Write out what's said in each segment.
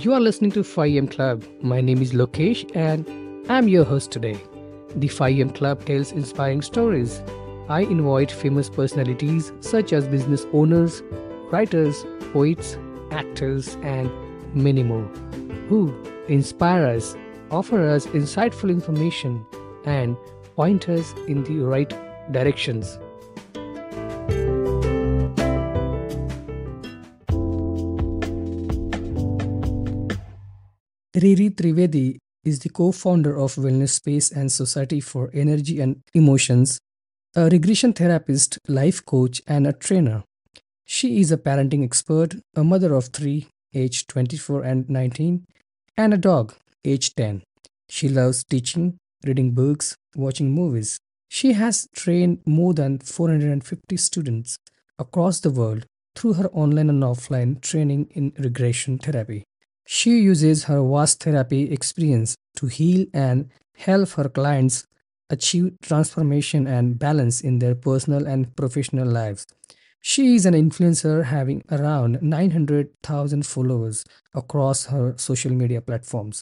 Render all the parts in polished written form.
You are listening to 5am Club. My name is Lokesh and I'm your host today. The 5am Club tells inspiring stories. I invite famous personalities such as business owners, writers, poets, actors, and many more who inspire us, offer us insightful information, and point us in the right directions. Riri Trivedi is the co founder of Wellness Space and Society for Energy and Emotions, a regression therapist, life coach, and a trainer. She is a parenting expert, a mother of three, aged 24 and 19, and a dog, aged 10. She loves teaching, reading books, watching movies. She has trained more than 450 students across the world through her online and offline training in regression therapy. She uses her vast therapy experience to heal and help her clients achieve transformation and balance in their personal and professional lives. She is an influencer having around 900,000 followers across her social media platforms.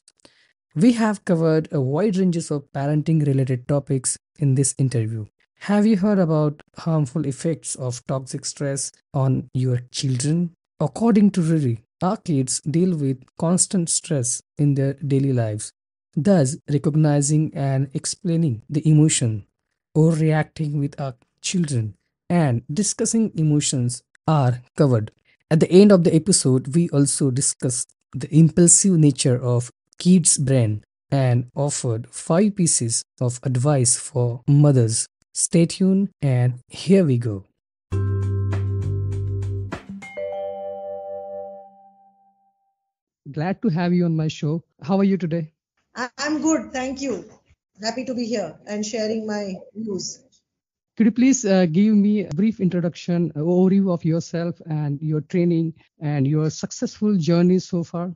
We have covered a wide range of parenting related topics in this interview. Have you heard about harmful effects of toxic stress on your children? According to Riri, our kids deal with constant stress in their daily lives. Thus, recognizing and explaining the emotion or reacting with our children and discussing emotions are covered. At the end of the episode, we also discuss the impulsive nature of kids' brain and offered 5 pieces of advice for mothers. Stay tuned and here we go. Glad to have you on my show. How are you today? I'm good, thank you. Happy to be here and sharing my views. Could you please give me a brief introduction, overview of yourself and your training and your successful journey so far?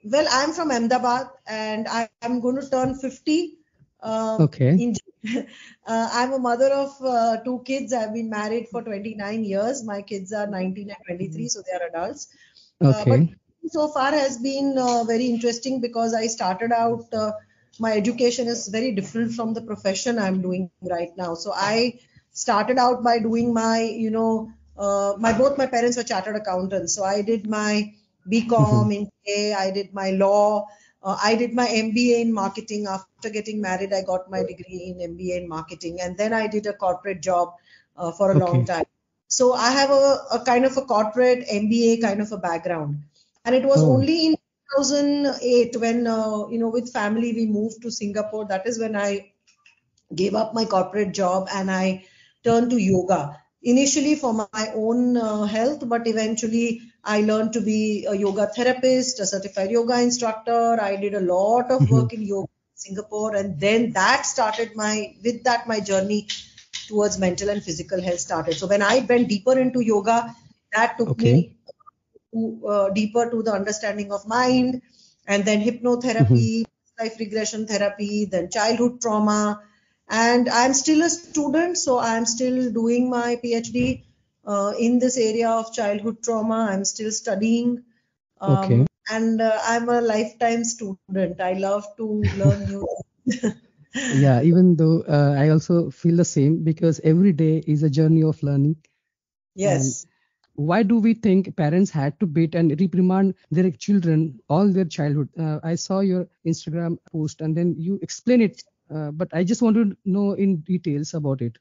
Well, I'm from Ahmedabad and I'm going to turn 50. Okay. In I'm a mother of two kids. I've been married for 29 years. My kids are 19 and 23, so they are adults. But Okay. so far has been very interesting because I started out, my education is very different from the profession I'm doing right now. So I started out by doing my, both my parents were chartered accountants. So I did my Mhm. BCom in A, I did my law, I did my MBA in marketing. After getting married, I got my degree in MBA in marketing, and then I did a corporate job for a long Okay. time. So I have a kind of a corporate MBA kind of a background. And it was Oh. only in 2008 when, with family we moved to Singapore. That is when I gave up my corporate job and I turned to yoga. Initially for my own health, but eventually I learned to be a yoga therapist, a certified yoga instructor. I did a lot of Mhm. work in yoga in Singapore, and then that started my journey towards mental and physical health started. So when I went deeper into yoga, that took Okay. me deeper to the understanding of mind, and then Mhm. hypnotherapy, life regression therapy, then childhood trauma. And I'm still a student, so I'm still doing my PhD in this area of childhood trauma. I'm still studying, Okay. and I'm a lifetime student. I love to learn new things. Yeah, even though I also feel the same because every day is a journey of learning. And Yes. why do we think parents had to beat and reprimand their children all their childhood? I saw your Instagram post and then you explain it, but I just want to know in details about it.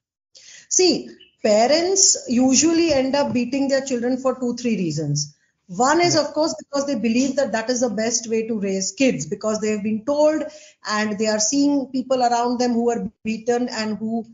See, parents usually end up beating their children for two, three reasons. One is, Yeah. of course, because they believe that that is the best way to raise kids because they have been told and they are seeing people around them who are beaten and who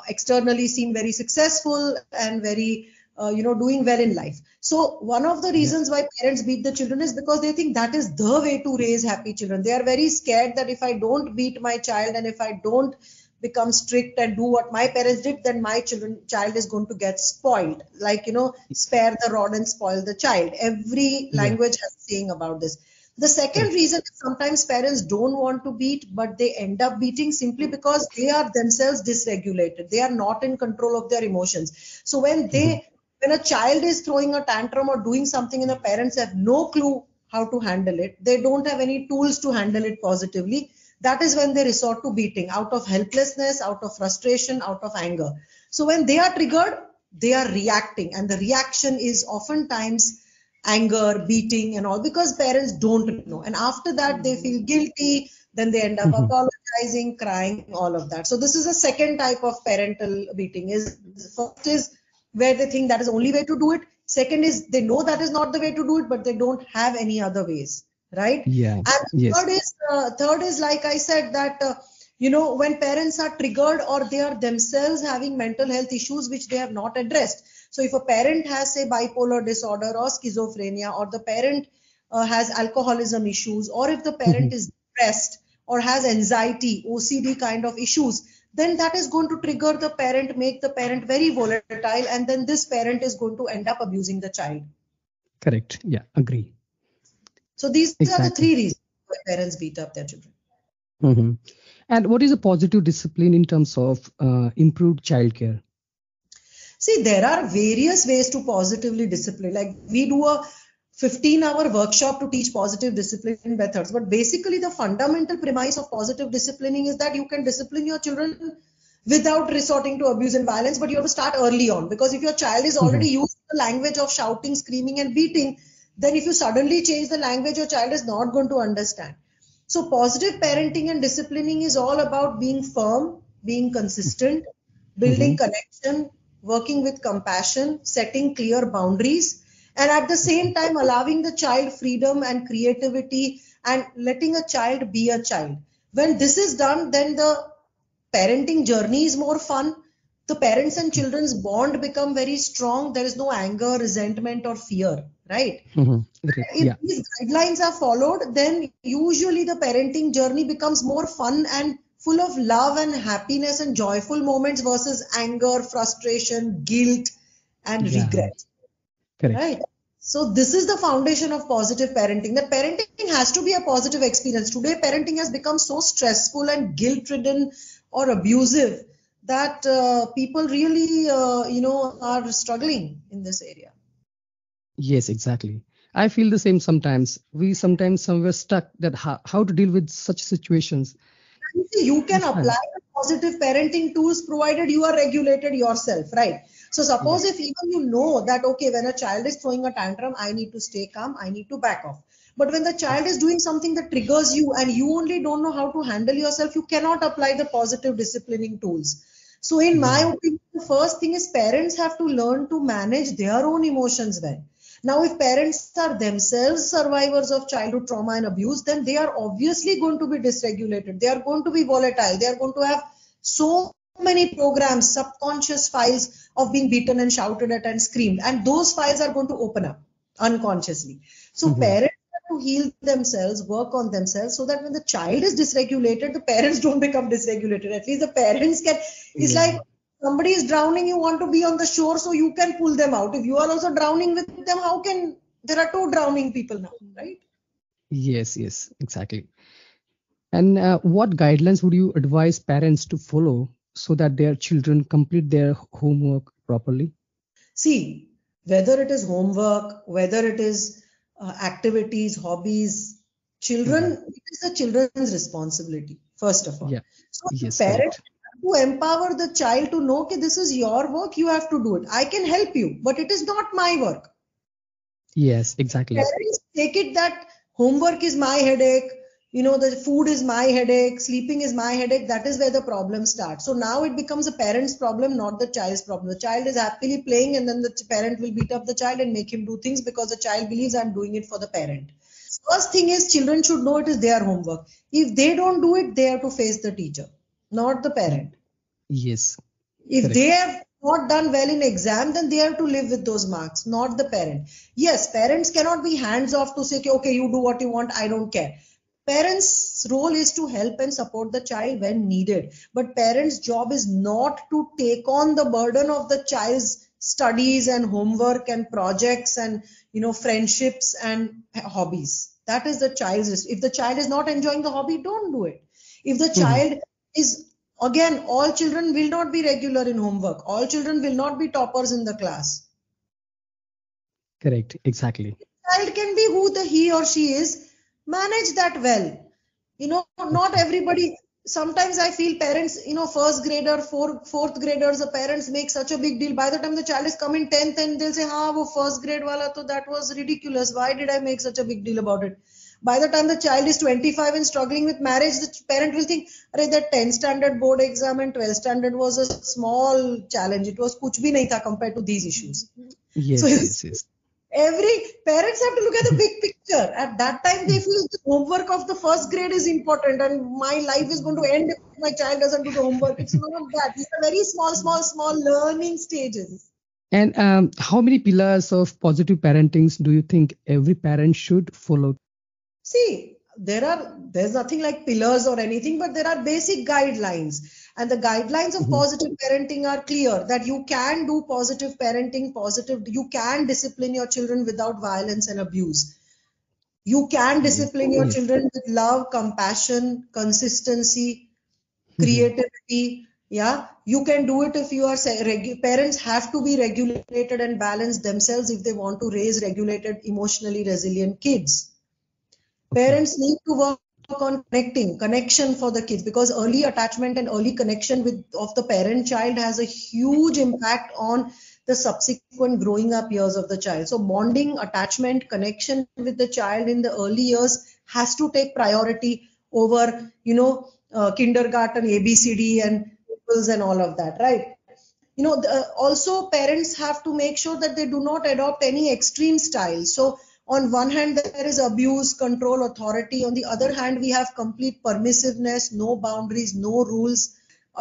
externally seem very successful and very, doing well in life. So, one of the Yeah. reasons why parents beat the children is because they think that is the way to raise happy children. They are very scared that if I don't beat my child and if I don't become strict and do what my parents did, then my child is going to get spoiled. Like, spare the rod and spoil the child. Every Yeah. language has a saying about this. The second Correct. reason is sometimes parents don't want to beat, but they end up beating simply because they are themselves dysregulated. They are not in control of their emotions. So Mhm. when a child is throwing a tantrum or doing something and the parents have no clue how to handle it, they don't have any tools to handle it positively, that is when they resort to beating out of helplessness, out of frustration, out of anger. So when they are triggered, they are reacting, and the reaction is oftentimes anger, beating, and all, because parents don't know. And after that, they feel guilty, then they end up Mhm. apologizing, crying, all of that. So this is a second type of parental beating. Is first is where they think that is the only way to do it. Second is they know that is not the way to do it, but they don't have any other ways, right? Yeah. And Yes. third is like I said that when parents are triggered or they are themselves having mental health issues which they have not addressed. So if a parent has, say, bipolar disorder or schizophrenia, or the parent has alcoholism issues, or if the parent Mhm. is depressed or has anxiety, OCD kind of issues, then that is going to trigger the parent, make the parent very volatile, and then this parent is going to end up abusing the child. Correct. Yeah. Agree. So these are the Exactly. three reasons why parents beat up their children. Mhm. And what is a positive discipline in terms of improved childcare? See, there are various ways to positively discipline. Like we do a 15-hour workshop to teach positive discipline methods. But basically, the fundamental premise of positive disciplining is that you can discipline your children without resorting to abuse and violence, but you have to start early on. Because if your child is already Mhm. used to the language of shouting, screaming, and beating, then if you suddenly change the language, your child is not going to understand. So, positive parenting and disciplining is all about being firm, being consistent, building Mhm. connection, working with compassion, setting clear boundaries, and at the same time allowing the child freedom and creativity and letting a child be a child. When this is done, then the parenting journey is more fun. The parents and children's bond become very strong. There is no anger, resentment, or fear, right? Mhm. If Yeah. these guidelines are followed, then usually the parenting journey becomes more fun and full of love and happiness and joyful moments versus anger, frustration, guilt, and Yeah. regret. Correct. Right? So this is the foundation of positive parenting. That parenting has to be a positive experience. Today, parenting has become so stressful and guilt-ridden or abusive that people really, are struggling in this area. Yes, exactly. I feel the same sometimes. We sometimes somewhere stuck that how to deal with such situations. You see, you can That's apply fine. the positive parenting tools provided you are regulated yourself, right? So suppose if Yes. even you know that, okay, when a child is throwing a tantrum, I need to stay calm, I need to back off. But when the child is doing something that triggers you and you only don't know how to handle yourself, you cannot apply the positive disciplining tools. So in my Yeah. opinion, the first thing is parents have to learn to manage their own emotions well. Now, if parents are themselves survivors of childhood trauma and abuse, then they are obviously going to be dysregulated. They are going to be volatile. They are going to have so many programs, subconscious files of being beaten and shouted at and screamed. And those files are going to open up unconsciously. So Mhm. parents have to heal themselves, work on themselves so that when the child is dysregulated, the parents don't become dysregulated. At least the parents can, it's Yeah. like somebody is drowning, you want to be on the shore so you can pull them out. If you are also drowning with them, how can there are two drowning people now, right? Yes, yes, exactly. And what guidelines would you advise parents to follow so that their children complete their homework properly? See, whether it is homework, whether it is activities, hobbies, children, Mhm. it is the children's responsibility, first of all. Yeah. So the Yes, parents correct. have to empower the child to know, okay, this is your work, you have to do it. I can help you, but it is not my work. Yes, exactly. Parents take it that homework is my headache, the food is my headache, sleeping is my headache. That is where the problem starts. So now it becomes a parent's problem, not the child's problem. The child is happily playing, and then the parent will beat up the child and make him do things because the child believes I'm doing it for the parent. First thing is children should know it is their homework. If they don't do it, they have to face the teacher, not the Y- parent. Yes, If they correct. have not done well in exam, then they have to live with those marks, not the parent. Yes, parents cannot be hands off to say, okay, okay, you do what you want, I don't care. Parents' role is to help and support the child when needed. But parents' job is not to take on the burden of the child's studies and homework and projects and friendships and hobbies. That is the child's. If the child is not enjoying the hobby, don't do it. If the Mhm. child is, again, all children will not be regular in homework. All children will not be toppers in the class. Correct, exactly. child can be who he or she is, manage that well. Not Okay. everybody. Sometimes I feel parents, first grader, fourth graders, the parents make such a big deal. By the time the child is coming 10th, and they'll say, "Ha, wo first grade wala, to that was ridiculous. Why did I make such a big deal about it?" By the time the child is 25 and struggling with marriage, the parent will think, "Arey, that 10th standard board exam and 12th standard was a small challenge. It was kuch bhi nahi tha compared to these issues." So Yes, yes, yes. every parents have to look at the big picture. At that time, they feel the homework of the first grade is important, and my life is going to end if my child doesn't do the homework. It's not that. These are very small learning stages. And how many pillars of positive parentings do you think every parent should follow? See, there's nothing like pillars or anything, but there are basic guidelines. And the guidelines of Mhm. positive parenting are clear that you can do positive parenting, you can discipline your children without violence and abuse. You can Yes, discipline your yes. children with love, compassion, consistency, Mhm. creativity. Yeah, you can do it if you are parents have to be regulated and balanced themselves if they want to raise regulated, emotionally resilient kids. Okay. Parents need to work on connection for the kids, because early attachment and early connection with of the parent child has a huge impact on the subsequent growing up years of the child. So bonding, attachment, connection with the child in the early years has to take priority over kindergarten, ABCD and pupils and all of that, right? Also parents have to make sure that they do not adopt any extreme style. So on one hand there is abuse, control, authority. On the other hand we have complete permissiveness, no boundaries, no rules.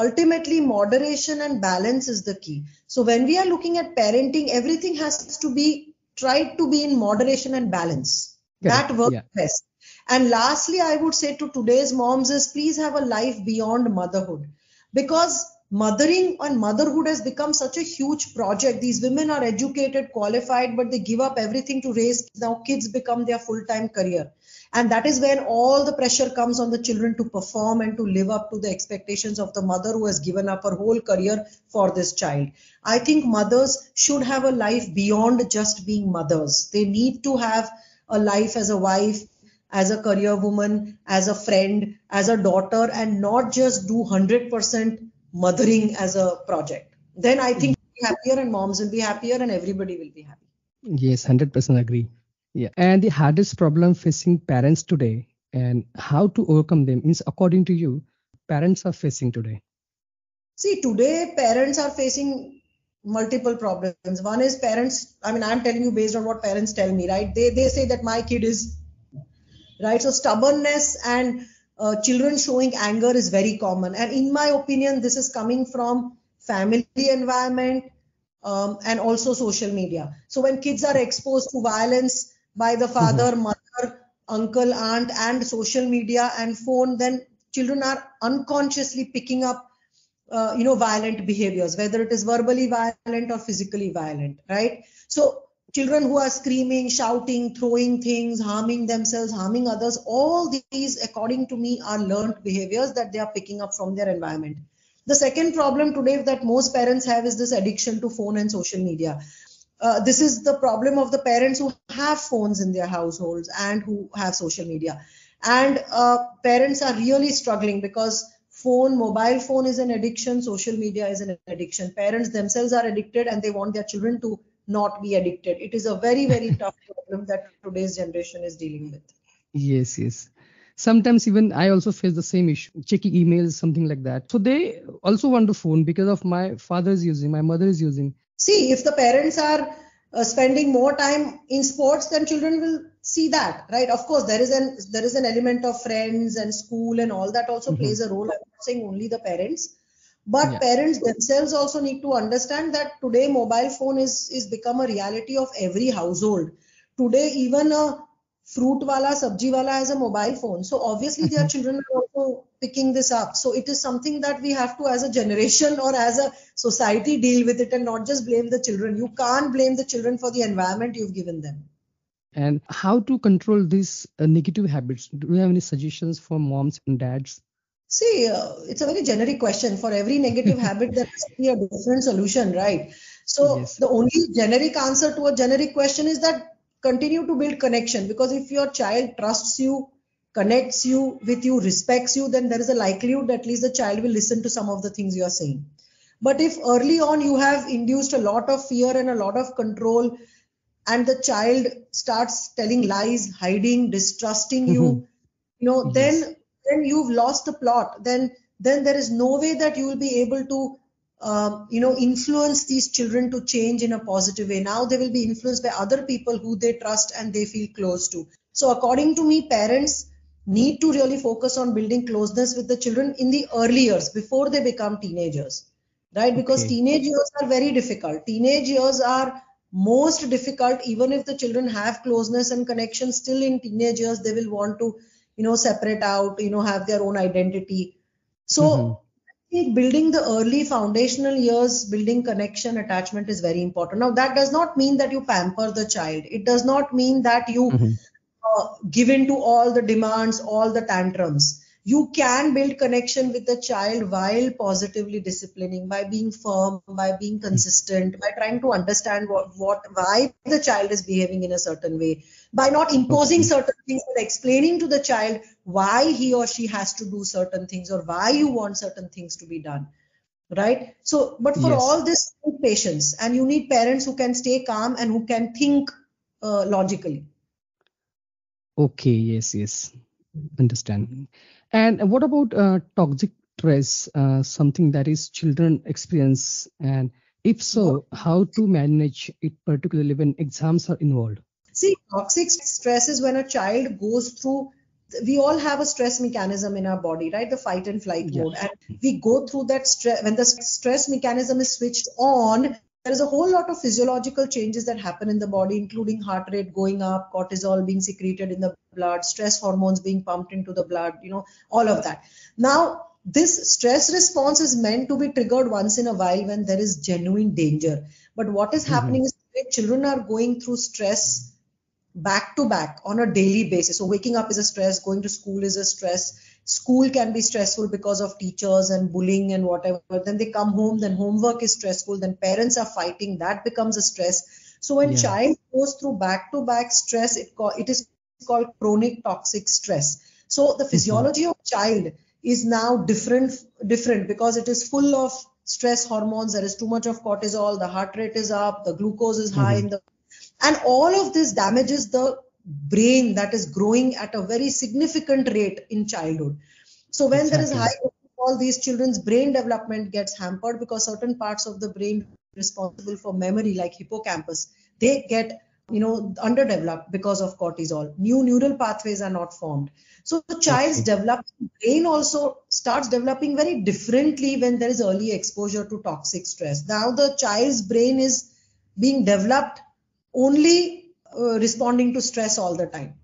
Ultimately moderation and balance is the key. So when we are looking at parenting, everything has to be tried to be in moderation and balance. That Correct. works Yeah. best. And lastly, I would say to today's moms is, please have a life beyond motherhood, because mothering and motherhood has become such a huge project. These women are educated, qualified, but they give up everything to raise. Now kids become their full-time career. And that is when all the pressure comes on the children to perform and to live up to the expectations of the mother who has given up her whole career for this child. I think mothers should have a life beyond just being mothers. They need to have a life as a wife, as a career woman, as a friend, as a daughter, and not just do 100% mothering as a project. Then I think we'll be happier, and moms will be happier, and everybody will be happy. Yes, 100% agree. Yeah. And the hardest problem facing parents today and how to overcome them is according to you, parents are facing today. See, today parents are facing multiple problems. One is parents, I mean, I'm telling you based on what parents tell me, right? They say that my kid is right. So stubbornness and children showing anger is very common. And in my opinion, this is coming from family environment and also social media. So when kids are exposed to violence by the Mhm. father, mother, uncle, aunt, and social media and phone, then children are unconsciously picking up violent behaviors, whether it is verbally violent or physically violent, right? So children who are screaming, shouting, throwing things, harming themselves, harming others, all these, according to me, are learned behaviors that they are picking up from their environment. The second problem today that most parents have is this addiction to phone and social media. This is the problem of the parents who have phones in their households and who have social media. And parents are really struggling because mobile phone is an addiction, social media is an addiction. Parents themselves are addicted and they want their children to not be addicted. It is a very, very tough problem that today's generation is dealing with. Yes, yes. Sometimes even I also face the same issue, checking emails, something like that. So they also want the phone because of my father is using, my mother is using. See, if the parents are spending more time in sports, then children will see that, right? Of course, there is an element of friends and school and all that also Mhm. plays a role. I'm not saying only the parents, but Yeah. parents themselves also need to understand that today mobile phone is become a reality of every household. Today, even a fruit wala, sabji wala has a mobile phone. So obviously their Mhm. children are also picking this up. So it is something that we have to, as a generation or as a society, deal with it and not just blame the children. You can't blame the children for the environment you've given them. And how to control these negative habits? Do you have any suggestions for moms and dads? See, it's a very generic question. For every negative habit, there has to be a different solution, right? So Yes. the only generic answer to a generic question is that continue to build connection, because if your child trusts you, connects you with you, respects you, then there is a likelihood that at least the child will listen to some of the things you are saying. But if early on you have induced a lot of fear and a lot of control, and the child starts telling lies, hiding, distrusting you, Yes. then you've lost the plot. Then there is no way that you will be able to influence these children to change in a positive way. Now they will be influenced by other people who they trust and they feel close to. So according to me, parents need to really focus on building closeness with the children in the early years before they become teenagers, right? Because Okay. teenage years are very difficult. Teenage years are most difficult. Even if the children have closeness and connection, still in teenage years they will want to separate out, have their own identity. Mhm. So I think building the early foundational years, building connection, attachment is very important. Now that does not mean that you pamper the child. It does not mean that you Mhm. give in to all the demands, all the tantrums. You can build connection with the child while positively disciplining, by being firm, by being consistent, by trying to understand why the child is behaving in a certain way, by not imposing Okay. certain things, but explaining to the child why he or she has to do certain things or why you want certain things to be done. Right? So, but for Yes. all this, you need patience, and you need parents who can stay calm and who can think logically. Okay. Yes. Yes. Understand. And what about toxic stress, something that is children experience? And if so, how to manage it, particularly when exams are involved? See, toxic stress is when a child goes through, we all have a stress mechanism in our body, right? The fight and flight Yeah. mode. And we go through that stress. When the stress mechanism is switched on, there is a whole lot of physiological changes that happen in the body, including heart rate going up, cortisol being secreted in the blood, stress hormones being pumped into the blood, all of that. Now, this stress response is meant to be triggered once in a while when there is genuine danger. But what is Mhm. happening is that children are going through stress back to back on a daily basis. So waking up is a stress, going to school is a stress. School can be stressful because of teachers and bullying and whatever. Then they come home, then homework is stressful, then parents are fighting, that becomes a stress. So when Yeah. child goes through back to back stress, it is called chronic toxic stress. So the Mhm. physiology of child is now different because it is full of stress hormones. There is too much of cortisol, the heart rate is up, the glucose is high Mhm. in the, and all of this damages the brain that is growing at a very significant rate in childhood. So when there is Exactly. high cortisol, these children's brain development gets hampered because certain parts of the brain responsible for memory, like hippocampus, they get underdeveloped because of cortisol. New neural pathways are not formed. So the child's Okay. developing brain also starts developing very differently when there is early exposure to toxic stress. Now the child's brain is being developed only responding to stress all the time.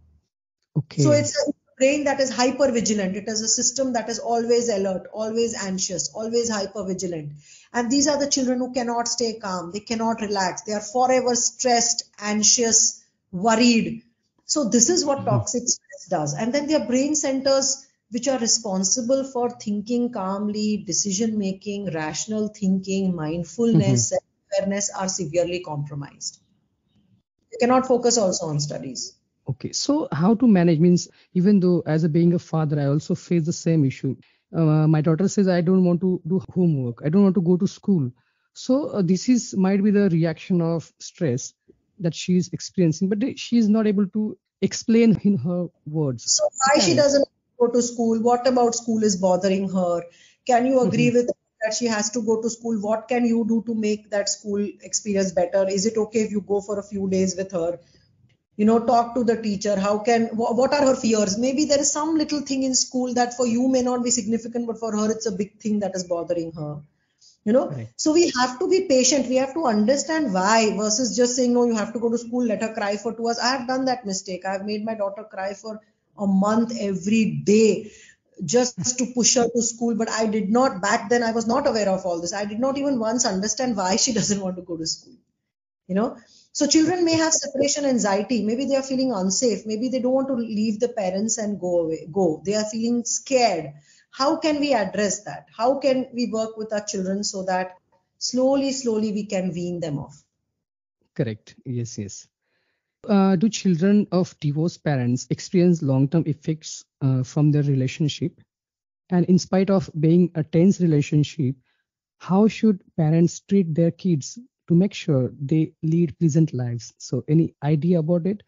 So Okay. it's a brain that is hyper vigilant. It is a system that is always alert, always anxious, always hyper vigilant. And these are the children who cannot stay calm. They cannot relax. They are forever stressed, anxious, worried. So this is what Mhm. toxic stress does. And then their brain centers, which are responsible for thinking calmly, decision making, rational thinking, Mhm. mindfulness, self-awareness, are severely compromised. They cannot focus also on studies. Okay, so how to manage means, even though as a being a father, I also face the same issue. My daughter says, I don't want to do homework. I don't want to go to school. So this is might be the reaction of stress that she is experiencing, but she is not able to explain in her words. So So why can she I? doesn't go to school? What about school is bothering her? Can you agree Mhm. with that she has to go to school? What can you do to make that school experience better? Is it okay if you go for a few days with her? Talk to the teacher. What are her fears? Maybe there is some little thing in school that for you may not be significant, but for her it's a big thing that is bothering her. Correct. So we have to be patient. We have to understand why versus just saying, no, you have to go to school, let her cry for 2 hours. I have done that mistake. I have made my daughter cry for a month every day just to push her to school. But I did not, back then, I was not aware of all this. I did not even once understand why she doesn't want to go to school you know so children may Okay. have separation anxiety. Maybe they are feeling unsafe. Maybe they don't want to leave the parents and go. They are feeling scared. How can we address that? How can we work with our children so that slowly we can wean them off? Correct. Yes. Yes. Do children of divorced parents experience long-term effects from their relationship? And in spite of being a tense relationship, how should parents treat their kids to make sure they lead pleasant lives? So, any idea about it?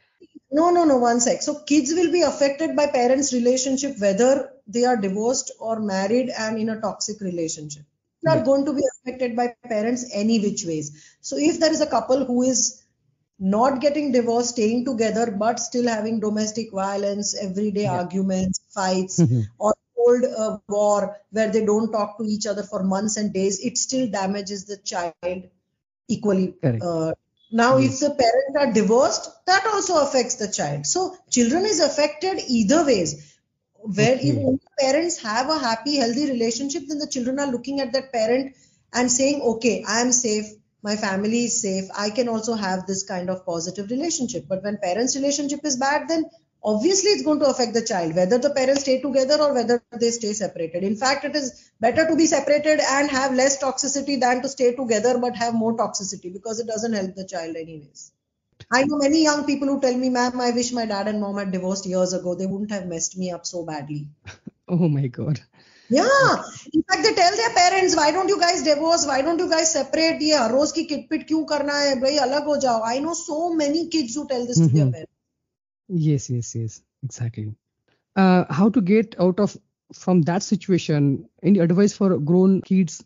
No, one sec. So kids will be affected by parents' relationship whether they are divorced or married and in a toxic relationship. They are Yeah, going to be affected by parents any which ways. So if there is a couple who is not getting divorced, staying together, but still having domestic violence, everyday yeah. arguments, fights, Mhm. or old war where they don't talk to each other for months and days, it still damages the child equally. Correct. Now, if Yes. the parents are divorced, that also affects the child. So, children is affected either ways. Where if Okay. only parents have a happy, healthy relationship, then the children are looking at that parent and saying, "Okay, I am safe. My family is safe. I can also have this kind of positive relationship." But when parents' relationship is bad, then obviously it's going to affect the child, whether the parents stay together or whether they stay separated. In fact, it is better to be separated and have less toxicity than to stay together but have more toxicity because it doesn't help the child anyways. I know many young people who tell me, "Ma'am, I wish my dad and mom had divorced years ago. They wouldn't have messed me up so badly." Oh my God. Yeah. Okay. In fact, they tell their parents, "Why don't you guys divorce? Why don't you guys separate? ये हर रोज की किटपिट क्यों करना है? भाई अलग हो जाओ." I know so many kids who tell this to their Mhm. parents. Yes, yes, yes. Exactly. How to get out of from that situation? Any advice for grown kids?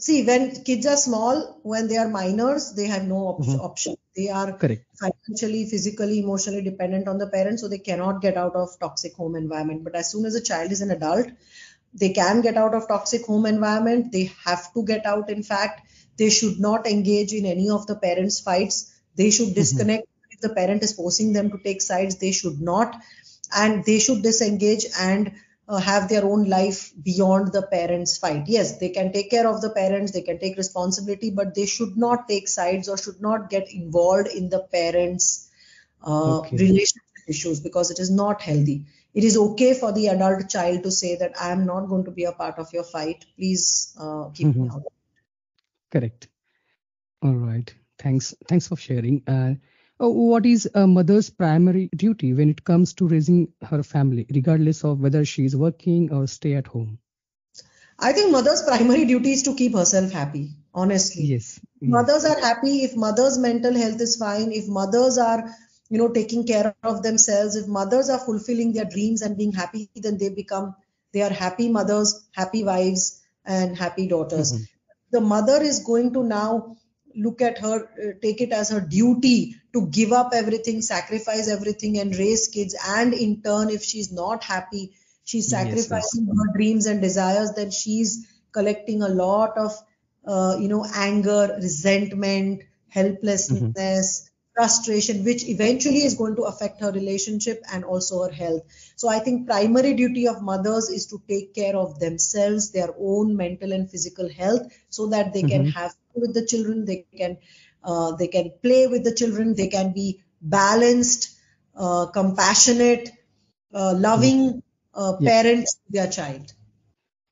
See, when kids are small, when they are minors, they have no Mhm. option. They are Correct. financially, physically, emotionally dependent on the parents, so they cannot get out of toxic home environment. But as soon as a child is an adult, they can get out of toxic home environment. They have to get out. In fact, they should not engage in any of the parents' fights. They should Mhm. disconnect. If the parent is forcing them to take sides, they should not, and they should disengage and have their own life beyond the parents' fight. Yes, they can take care of the parents, they can take responsibility, but they should not take sides or should not get involved in the parents' Okay. relationship issues because it is not healthy. It is okay for the adult child to say that I am not going to be a part of your fight. Please keep me Mhm. out. Correct. All right. Thanks. Thanks for sharing. What is a mother's primary duty when it comes to raising her family, regardless of whether she is working or stay at home? I think mother's primary duty is to keep herself happy, honestly. Yes. Mothers Yes. are happy, if mothers' mental health is fine, if mothers are, taking care of themselves, if mothers are fulfilling their dreams and being happy, then they are happy mothers, happy wives, and happy daughters. Mhm. The mother is going to now look at her, take it as her duty to give up everything, sacrifice everything, and raise kids. And in turn, if she's not happy, she's Yes. Yes. sacrificing her dreams and desires, then she's collecting a lot of, anger, resentment, Mhm. helplessness, frustration, which eventually is going to affect her relationship and also her health. So I think primary duty of mothers is to take care of themselves, their own mental and physical health, so that they can Mhm. have fun with the children, they can play with the children, they can be balanced, compassionate, Mhm. loving Yeah. parents to their child.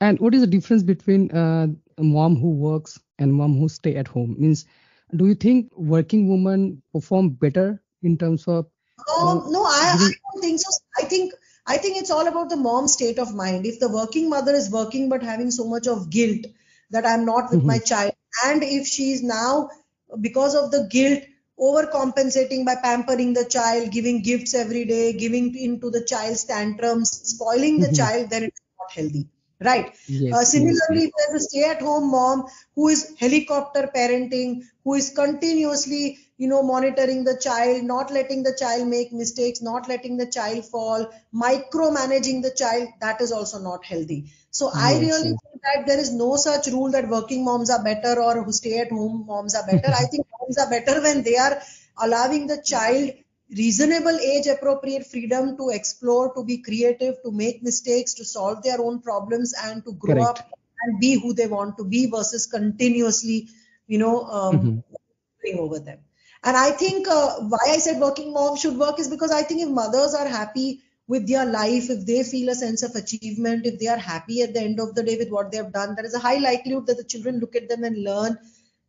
And what is the difference between a mom who works and mom who stay at home? Means, do you think working women perform better in terms of No, I giving? don't think so. I think it's all about the mom's state of mind. If the working mother is working but having so much of guilt that I'm not with my Mhm. child, and if she's now, because of the guilt, overcompensating by pampering the child, giving gifts every day, giving into the child's tantrums, spoiling the Mhm. child, then it's not healthy. Right. Yes. Yes. Yes. Similarly, if there's a stay-at-home mom who is helicopter parenting, who is continuously, monitoring the child, not letting the child make mistakes, not letting the child fall, micromanaging the child, that is also not healthy. So I Yes. really Yes. think that there is no such rule that working moms are better or who stay-at-home moms are better. I think moms are better when they are allowing the child reasonable age appropriate freedom to explore, to be creative, to make mistakes, to solve their own problems, and to grow Correct. up and be who they want to be versus continuously, you know, Mhm. over them. And I think why I said working mom should work is because I think if mothers are happy with their life, if they feel a sense of achievement, if they are happy at the end of the day with what they have done, there is a high likelihood that the children look at them and learn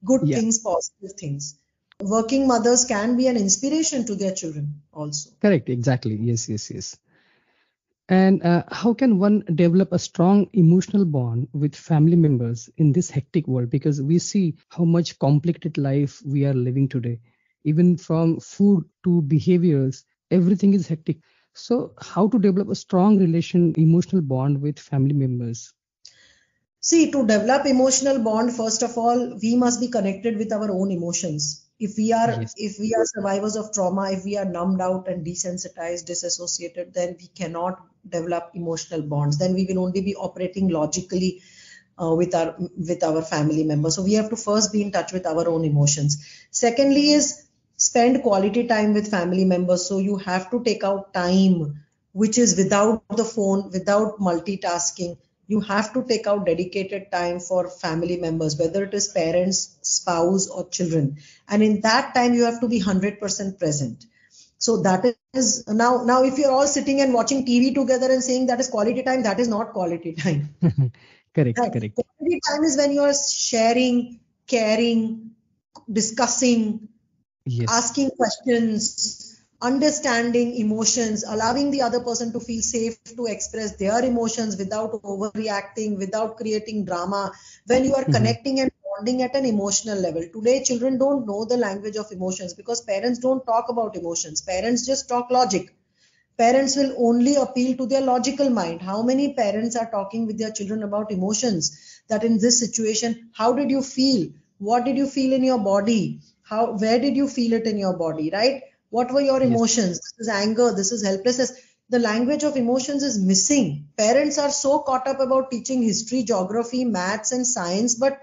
good Yeah. things, positive things. working mothers can be an inspiration to their children also. Correct. Exactly. Yes. Yes. Yes. And how can one develop a strong emotional bond with family members in this hectic world? Because we see how much complicated life we are living today. Even from food to behaviors, everything is hectic. So, how to develop a strong emotional bond with family members? See, to develop emotional bond, first of all, we must be connected with our own emotions. Yes. If we are survivors of trauma, if we are numbed out and desensitized, disassociated, then we cannot develop emotional bonds. Then we will only be operating logically with our family members. So we have to first be in touch with our own emotions. Secondly is spend quality time with family members. So you have to take out time which is without the phone, without multitasking. You have to take out dedicated time for family members, whether it is parents, spouse, or children. And in that time, you have to be 100% present. So that is now if you're all sitting and watching TV together and saying that is quality time, that is not quality time. Correct. Right. Correct. Quality time is when you are sharing, caring, discussing, Yes. asking questions, understanding emotions, allowing the other person to feel safe to express their emotions without overreacting, without creating drama, when you are Mhm. connecting and bonding at an emotional level. Today, children don't know the language of emotions because parents don't talk about emotions. Parents just talk logic. Parents will only appeal to their logical mind. How many parents are talking with their children about emotions? That in this situation, how did you feel? What did you feel in your body? Where did you feel it in your body, right? What were your Yes. emotions? This is anger, this is helplessness. The language of emotions is missing. Parents are so caught up about teaching history, geography, maths, and science, but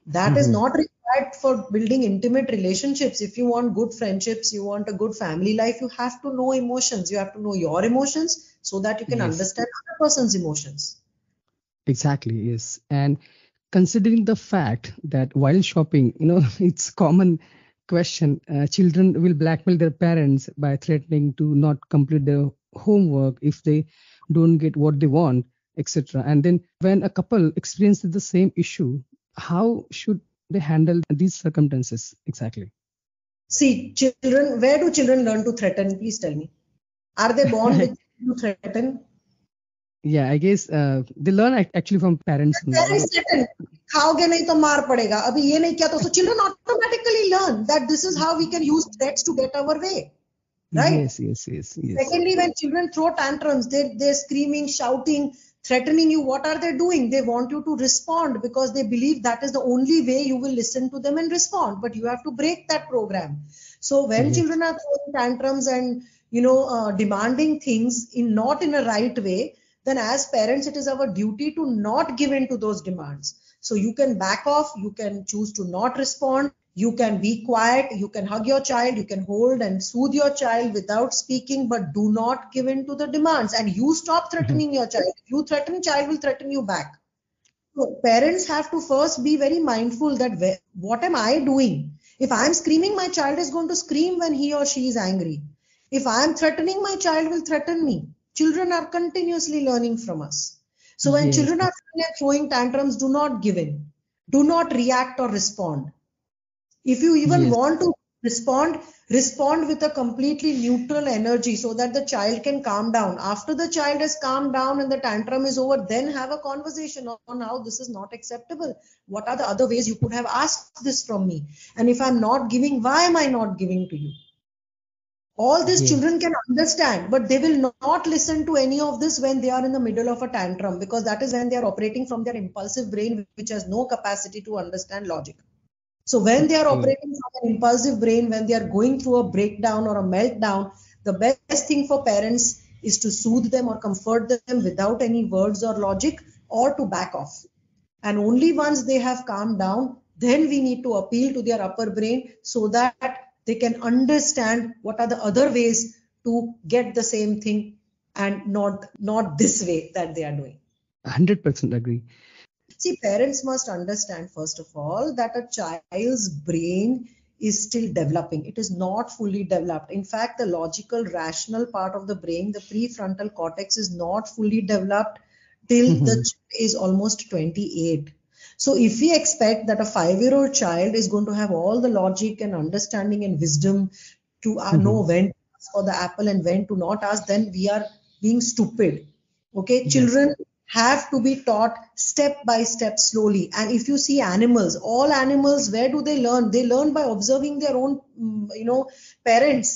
that is Mhm. not required for building intimate relationships. If you want good friendships, you want a good family life, you have to know emotions. You have to know your emotions so that you can Yes. understand other person's emotions. Exactly. Yes. And considering the fact that while shopping, it's common question, children will blackmail their parents by threatening to not complete their homework if they don't get what they want, etc. And then when a couple experiences the same issue, how should they handle these circumstances exactly? See, children, where do children learn to threaten? Please tell me. Are they born with to threaten? Yeah, I guess they learn actually from parents only. Parents threaten. खाओगे नहीं तो मार पड़ेगा. अभी ये नहीं किया तो so children automatically learn that this is how we can use threats to get our way, right? Yes, yes, yes, yes. Secondly, when children throw tantrums, they're screaming, shouting, threatening you. What are they doing? They want you to respond because they believe that is the only way you will listen to them and respond. But you have to break that program. So when Yes. children are throwing tantrums and demanding things in not in a right way, then as parents, it is our duty to not give in to those demands. So you can back off, you can choose to not respond, you can be quiet, you can hug your child, you can hold and soothe your child without speaking, but do not give in to the demands. And you stop Mhm. threatening your child. If you threaten, child will threaten you back. So parents have to first be very mindful that what am I doing? If I'm screaming, my child is going to scream when he or she is angry. If I'm threatening, my child will threaten me. Children are continuously learning from us. So when Yes, children are throwing tantrums, do not give in. Do not react or respond. If you even yes. want to respond, respond with a completely neutral energy so that the child can calm down. After the child has calmed down and the tantrum is over, then have a conversation on how this is not acceptable. What are the other ways you could have asked this from me? And if I'm not giving, why am I not giving to you? All these Yes. children can understand, but they will not listen to any of this when they are in the middle of a tantrum, because that is when they are operating from their impulsive brain, which has no capacity to understand logic. So when they are Okay. operating from an impulsive brain, when they are going through a breakdown or a meltdown, the best thing for parents is to soothe them or comfort them without any words or logic, or to back off. And only once they have calmed down, then we need to appeal to their upper brain so that they can understand what are the other ways to get the same thing, and not this way that they are doing. 100% agree. See, parents must understand, first of all, that a child's brain is still developing. It is not fully developed. In fact, the logical, rational part of the brain, the prefrontal cortex, is not fully developed till the Mhm. child is almost 28. So if we expect that a 5-year-old child is going to have all the logic and understanding and wisdom to know Mhm. when to ask for the apple and when to not ask, then we are being stupid. Okay, Yes, children have to be taught step by step slowly. And if you see animals, all animals, where do they learn? They learn by observing their own, parents.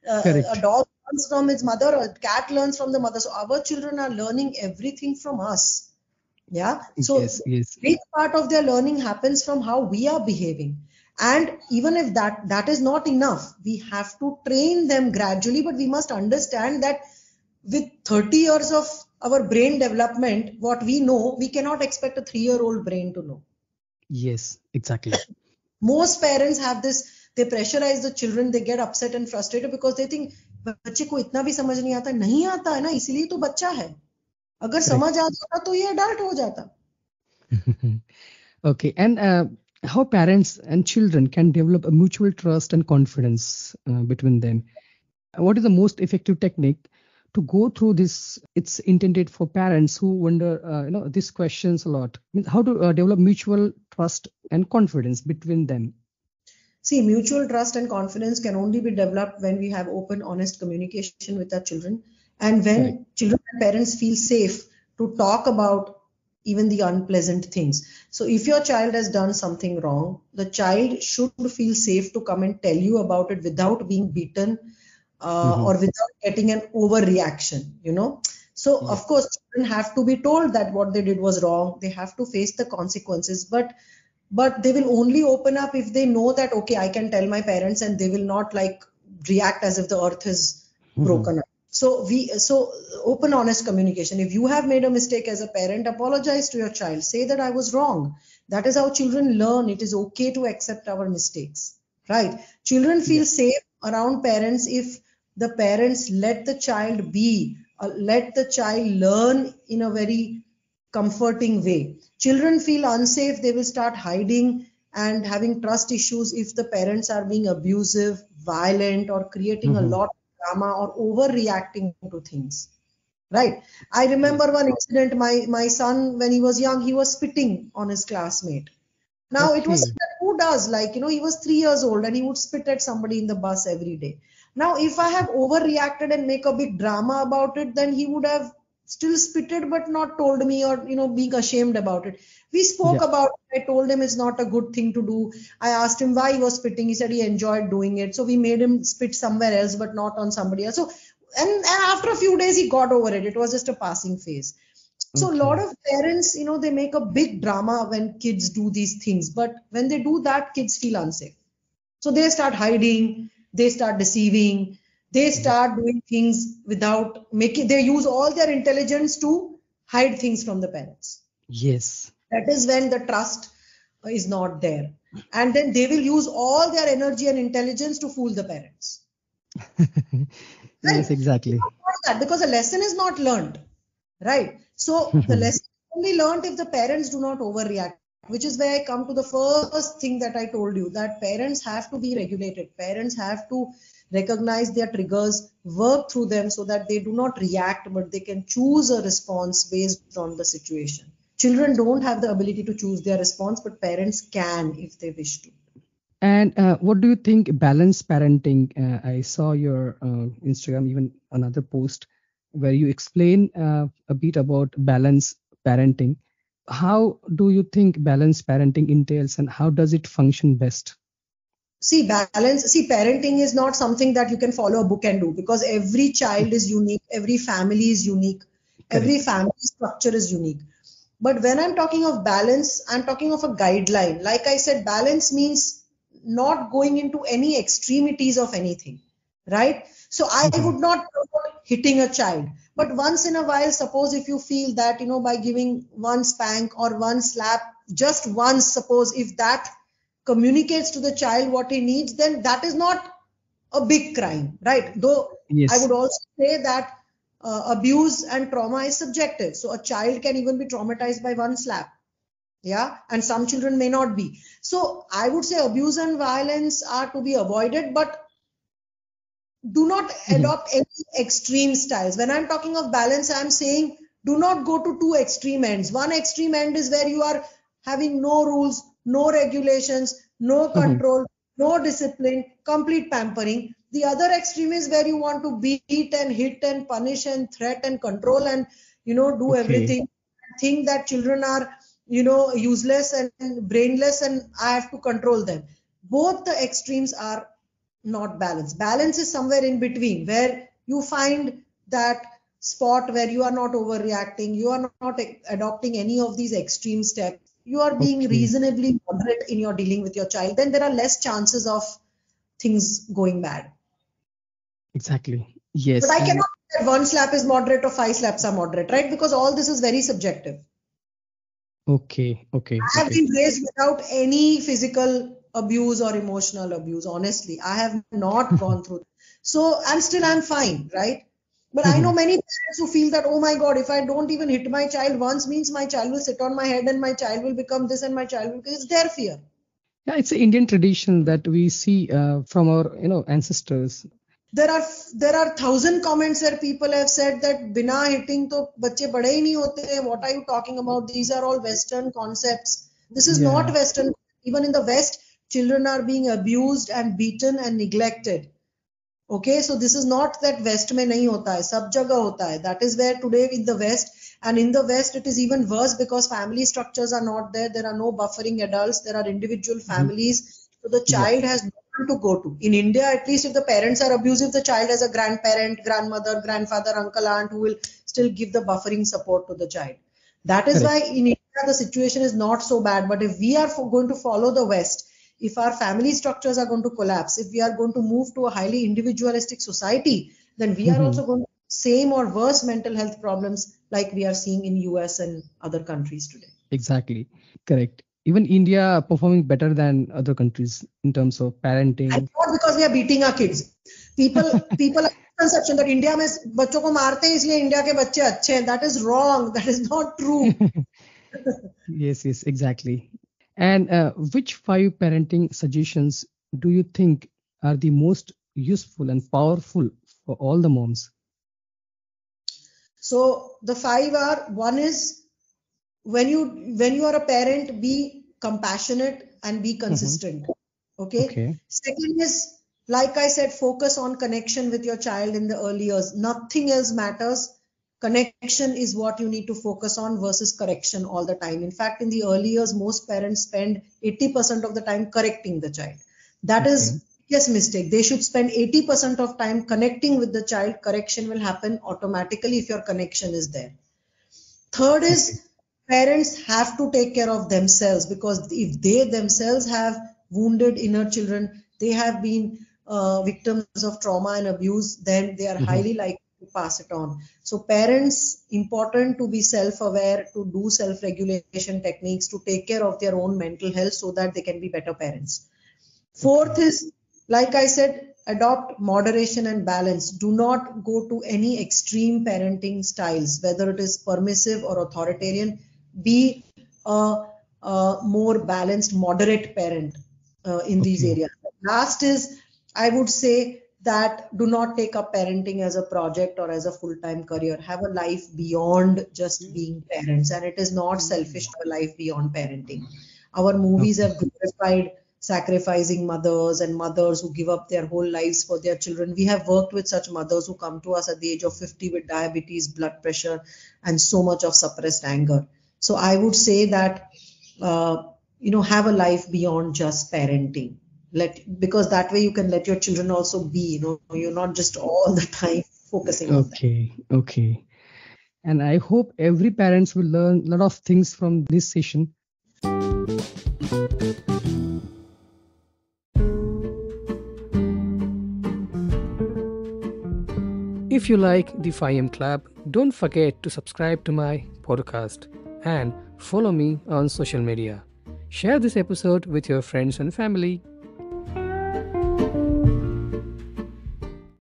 A correct. dog learns from its mother, a cat learns from the mother. So our children are learning everything from us. Yeah. So Yes, yes, big part of their learning happens from how we are behaving. And even if that is not enough, we have to train them gradually, but we must understand that with 30 years of our brain development, what we know, we cannot expect a 3-year-old brain to know. yes, exactly. Most parents have this, they pressurize the children, they get upset and frustrated because they think बच्चे को इतना भी समझ नहीं आता है ना, इसीलिए तो बच्चा है, अगर समझ Correct. आ जाता तो ये अडल्ट हो जाता. Okay, and how parents and children can develop a mutual trust and confidence between them. What is the most effective technique to go through this? It's intended for parents who wonder, these questions a lot. Means how to develop mutual trust and confidence between them. See, mutual trust and confidence can only be developed when we have open, honest communication with our children, and Correct. when children and parents feel safe to talk about even the unpleasant things. So, if your child has done something wrong, the child should feel safe to come and tell you about it without being beaten, Hmm. or without getting an overreaction. So, of Yes. course, children have to be told that what they did was wrong. They have to face the consequences, but they will only open up if they know that, okay, I can tell my parents and they will not like react as if the earth is Hmm. broken up. So open, honest communication. If you have made a mistake as a parent, apologize to your child, say that I was wrong. That is how children learn. It is okay to accept our mistakes, right? Children Yeah. feel safe around parents if the parents let the child be, let the child learn in a very comforting way. Children feel unsafe, they will start hiding and having trust issues if the parents are being abusive, violent, or creating a Hmm. lot of drama or overreacting to things. Right. I Yes. remember one incident, my son, when he was young, he was spitting on his classmate. Now it was Okay. that who does, he was 3 years old and he would spit at somebody in the bus every day. Now, if I have overreacted and make a big drama about it, then he would have still spitted but not told me, or being ashamed about it. We spoke Yeah. about it. I told him it's not a good thing to do. I asked him why he was spitting. He said he enjoyed doing it. So we made him spit somewhere else but not on somebody else. So and after a few days he got over it. It was just a passing phase. So a lot Okay. of parents, they make a big drama when kids do these things, but when they do that, kids feel unsafe. So they start hiding, they start deceiving, they Yeah. start doing things without making, they use all their intelligence to hide things from the parents. Yes. That is when the trust is not there. And then they will use all their energy and intelligence to fool the parents. Yes, Right? We exactly. don't want that because the lesson is not learned. Right. So the lesson is only learned if the parents do not overreact, which is where I come to the first thing that I told you, that parents have to be regulated. Parents have to recognize their triggers, work through them so that they do not react, but they can choose a response based on the situation. Children don't have the ability to choose their response, but parents can if they wish to. And what do you think balanced parenting? I saw your Instagram, even another post where you explain a bit about balanced parenting. How do you think balanced parenting entails and how does it function best? See, parenting is not something that you can follow a book and do, because every child is unique, every family is unique, every Correct. family structure is unique. But when I'm talking of balance, I'm talking of a guideline. Like I said, balance means not going into any extremities of anything, right? So I Mhm. would not promote hitting a child. But once in a while, suppose if you feel that, by giving one spank or one slap, just once, suppose if that communicates to the child what he needs, then that is not a big crime, right? Though I Yes. would also say that abuse and trauma is subjective. So a child can even be traumatized by one slap. Yeah. And some children may not be. So I would say abuse and violence are to be avoided, but do not Mhm. adopt any extreme styles. When I'm talking of balance, I'm saying do not go to two extreme ends. One extreme end is where you are having no rules, no regulations, no Mhm. control, no discipline, complete pampering. The other extreme is where you want to beat and hit and punish and threat and control and do Okay. everything. Think that children are useless and brainless and I have to control them. Both the extremes are not balanced. Balance is somewhere in between where you find that spot where you are not overreacting, you are not adopting any of these extreme steps, you are being Okay. reasonably moderate in your dealing with your child, then there are less chances of things going bad. Exactly. But Yes. I And cannot say that one slap is moderate or five slaps are moderate, right? Because all this is very subjective. okay. Okay. I have Okay. been raised without any physical abuse or emotional abuse, honestly. I have not gone through. So, and still I'm fine, right? But I know Mhm. many parents who feel that, oh my God, if I don't even hit my child once, means my child will sit on my head and my child will become this and my child will, it's their fear. Yeah, it's an Indian tradition that we see from our ancestors. There are there are thousand comments where people have said that बिना hitting तो बच्चे बड़े ही नहीं होते हैं. What are you talking about? These are all Western concepts. This is not Yeah. Western. Even in the West, children are being abused and beaten and neglected. Okay, so this is not that West में नहीं होता है, सब जगह होता है. That is where today in the West, and in the West it is even worse because family structures are not there. There are no buffering adults. There are individual Mhm. families. So the Yeah. child has no one to go to. In India, at least if the parents are abusive, the child has a grandparent, grandmother, grandfather, uncle, aunt who will still give the buffering support to the child. That is why Correct. in India the situation is not so bad. But if we are going to follow the West, if our family structures are going to collapse, if we are going to move to a highly individualistic society, then we are Mhm. also going to same or worse mental health problems like we are seeing in US and other countries today. Exactly. Correct. Even India performing better than other countries in terms of And parenting. not because we are beating our kids. People have conception that India में बच्चों को मारते हैं इसलिए India के बच्चे अच्छे हैं. That is wrong. That is not true. Yes, yes, exactly. And which five parenting suggestions do you think are the most useful and powerful for all the moms? So the five are: one is when you are a parent, be compassionate and be Mhm. consistent. Okay. Okay. Second is, like I said, focus on connection with your child in the early years. Nothing else matters. Connection is what you need to focus on versus correction all the time. In fact, in the early years, most parents spend 80% of the time correcting the child. That Okay. is yes mistake. They should spend 80% of time connecting with the child. Correction will happen automatically if your connection is there. Third Okay. is, parents have to take care of themselves, because if they themselves have wounded inner children, they have been victims of trauma and abuse, then they are Mhm. highly likely to pass it on. So parents, important to be self-aware, to do self-regulation techniques, to take care of their own mental health so that they can be better parents. Fourth Okay. is, like I said, adopt moderation and balance. Do not go to any extreme parenting styles, whether it is permissive or authoritarian. Be a more balanced, moderate parent in these Okay. areas. Last is, I would say that do not take up parenting as a project or as a full-time career. Have a life beyond just being parents, and it is not selfish to have a life beyond parenting. Our movies Okay. have glorified sacrificing mothers and mothers who give up their whole lives for their children. We have worked with such mothers who come to us at the age of 50 with diabetes, blood pressure, and so much of suppressed anger. So I would say that uh, have a life beyond just parenting. Because that way you can let your children also be. You're not just all the time focusing on them. Okay. Okay. And I hope every parents will learn a lot of things from this session. If you like the 5M Club, don't forget to subscribe to my podcast and follow me on social media. Share this episode with your friends and family.